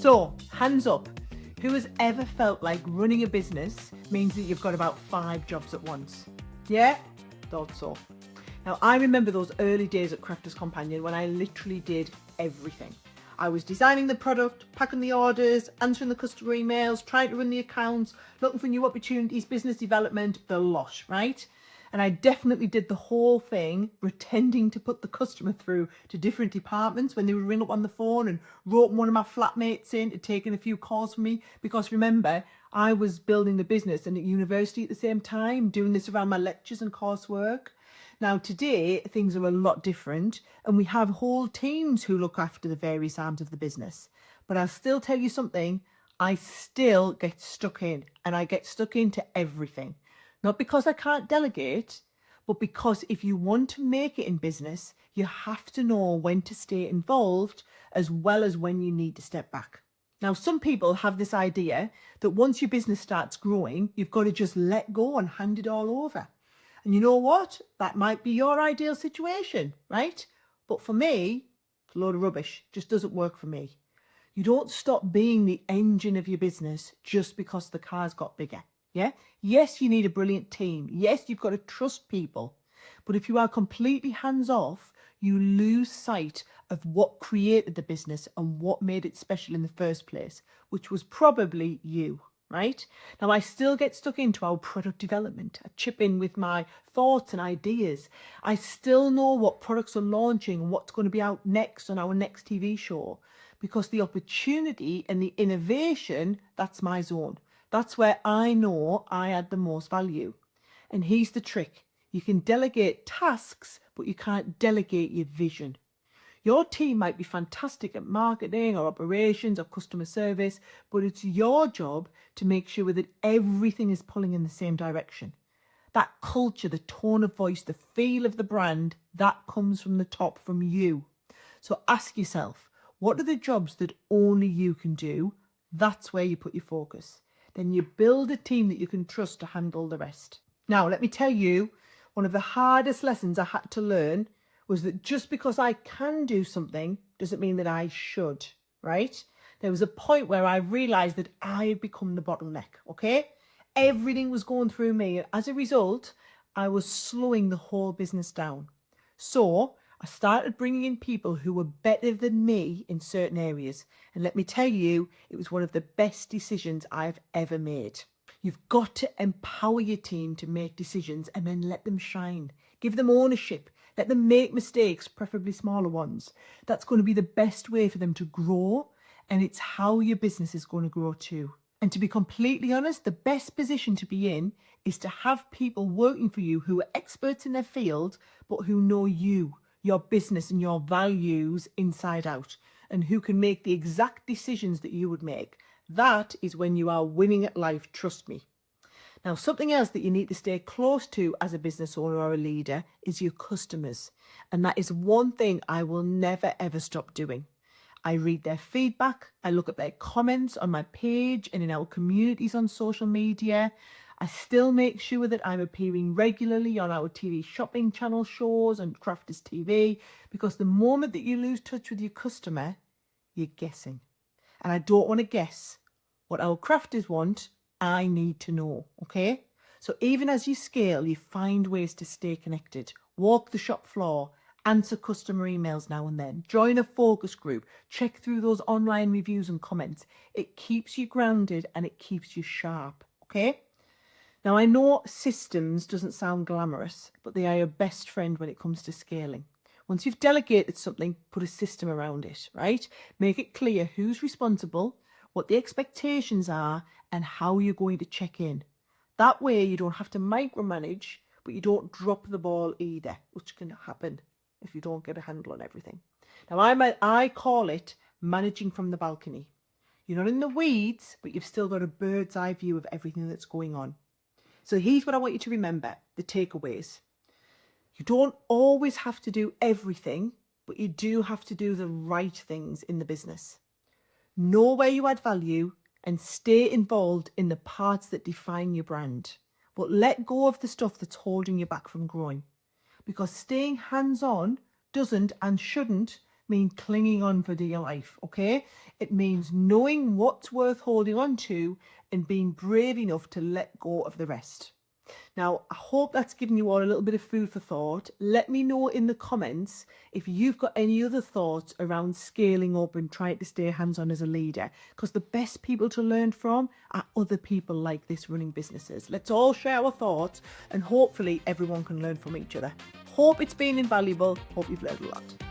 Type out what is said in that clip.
So, hands up, who has ever felt like running a business means that you've got about 5 jobs at once? Yeah? Thought so. Now, I remember those early days at Crafters Companion when I literally did everything. I was designing the product, packing the orders, answering the customer emails, trying to run the accounts, looking for new opportunities, business development, the lot, right? And I definitely did the whole thing, pretending to put the customer through to different departments when they would ring up on the phone and rope one of my flatmates in to taking a few calls from me. Because remember, I was building the business and at university at the same time, doing this around my lectures and coursework. Now, today, things are a lot different and we have whole teams who look after the various arms of the business. But I'll still tell you something, I still get stuck in, and I get stuck into everything. Not because I can't delegate, but because if you want to make it in business, you have to know when to stay involved as well as when you need to step back. Now, some people have this idea that once your business starts growing, you've got to just let go and hand it all over. And you know what? That might be your ideal situation, right? But for me, it's a load of rubbish. It just doesn't work for me. You don't stop being the engine of your business just because the car's got bigger. Yeah? Yes, you need a brilliant team. Yes, you've got to trust people. But if you are completely hands off, you lose sight of what created the business and what made it special in the first place, which was probably you. Right? Now, I still get stuck into our product development. I chip in with my thoughts and ideas. I still know what products are launching and what's going to be out next on our next TV show, because the opportunity and the innovation, that's my zone. That's where I know I add the most value. And here's the trick. You can delegate tasks, but you can't delegate your vision. Your team might be fantastic at marketing or operations or customer service, but it's your job to make sure that everything is pulling in the same direction. That culture, the tone of voice, the feel of the brand, that comes from the top, from you. So ask yourself, what are the jobs that only you can do? That's where you put your focus. Then you build a team that you can trust to handle the rest. Now, let me tell you, one of the hardest lessons I had to learn was that just because I can do something doesn't mean that I should, right? There was a point where I realized that I had become the bottleneck, okay? Everything was going through me. And as a result, I was slowing the whole business down. So I started bringing in people who were better than me in certain areas. And let me tell you, it was one of the best decisions I've ever made. You've got to empower your team to make decisions and then let them shine. Give them ownership. Let them make mistakes, preferably smaller ones. That's going to be the best way for them to grow, and it's how your business is going to grow too. And to be completely honest, the best position to be in is to have people working for you who are experts in their field, but who know you, your business and your values inside out, and who can make the exact decisions that you would make. That is when you are winning at life, trust me. Now, something else that you need to stay close to as a business owner or a leader is your customers. And that is one thing I will never, ever stop doing. I read their feedback. I look at their comments on my page and in our communities on social media. I still make sure that I'm appearing regularly on our TV shopping channel shows and Crafters TV, because the moment that you lose touch with your customer, you're guessing. And I don't want to guess. What our crafters want, I need to know, okay? So even as you scale, you find ways to stay connected. Walk the shop floor, answer customer emails now and then, join a focus group, check through those online reviews and comments. It keeps you grounded and it keeps you sharp, okay? Now, I know systems doesn't sound glamorous, but they are your best friend when it comes to scaling. Once you've delegated something, put a system around it, right? Make it clear who's responsible, what the expectations are, and how you're going to check in. That way you don't have to micromanage, but you don't drop the ball either, which can happen if you don't get a handle on everything. Now, I call it managing from the balcony. You're not in the weeds, but you've still got a bird's eye view of everything that's going on. So here's what I want you to remember, the takeaways. You don't always have to do everything, but you do have to do the right things in the business. Know where you add value and stay involved in the parts that define your brand. But let go of the stuff that's holding you back from growing. Because staying hands-on doesn't and shouldn't mean clinging on for dear life, okay? It means knowing what's worth holding on to and being brave enough to let go of the rest. Now, I hope that's given you all a little bit of food for thought. Let me know in the comments if you've got any other thoughts around scaling up and trying to stay hands-on as a leader, because the best people to learn from are other people like this running businesses. Let's all share our thoughts and hopefully everyone can learn from each other. Hope it's been invaluable. Hope you've learned a lot.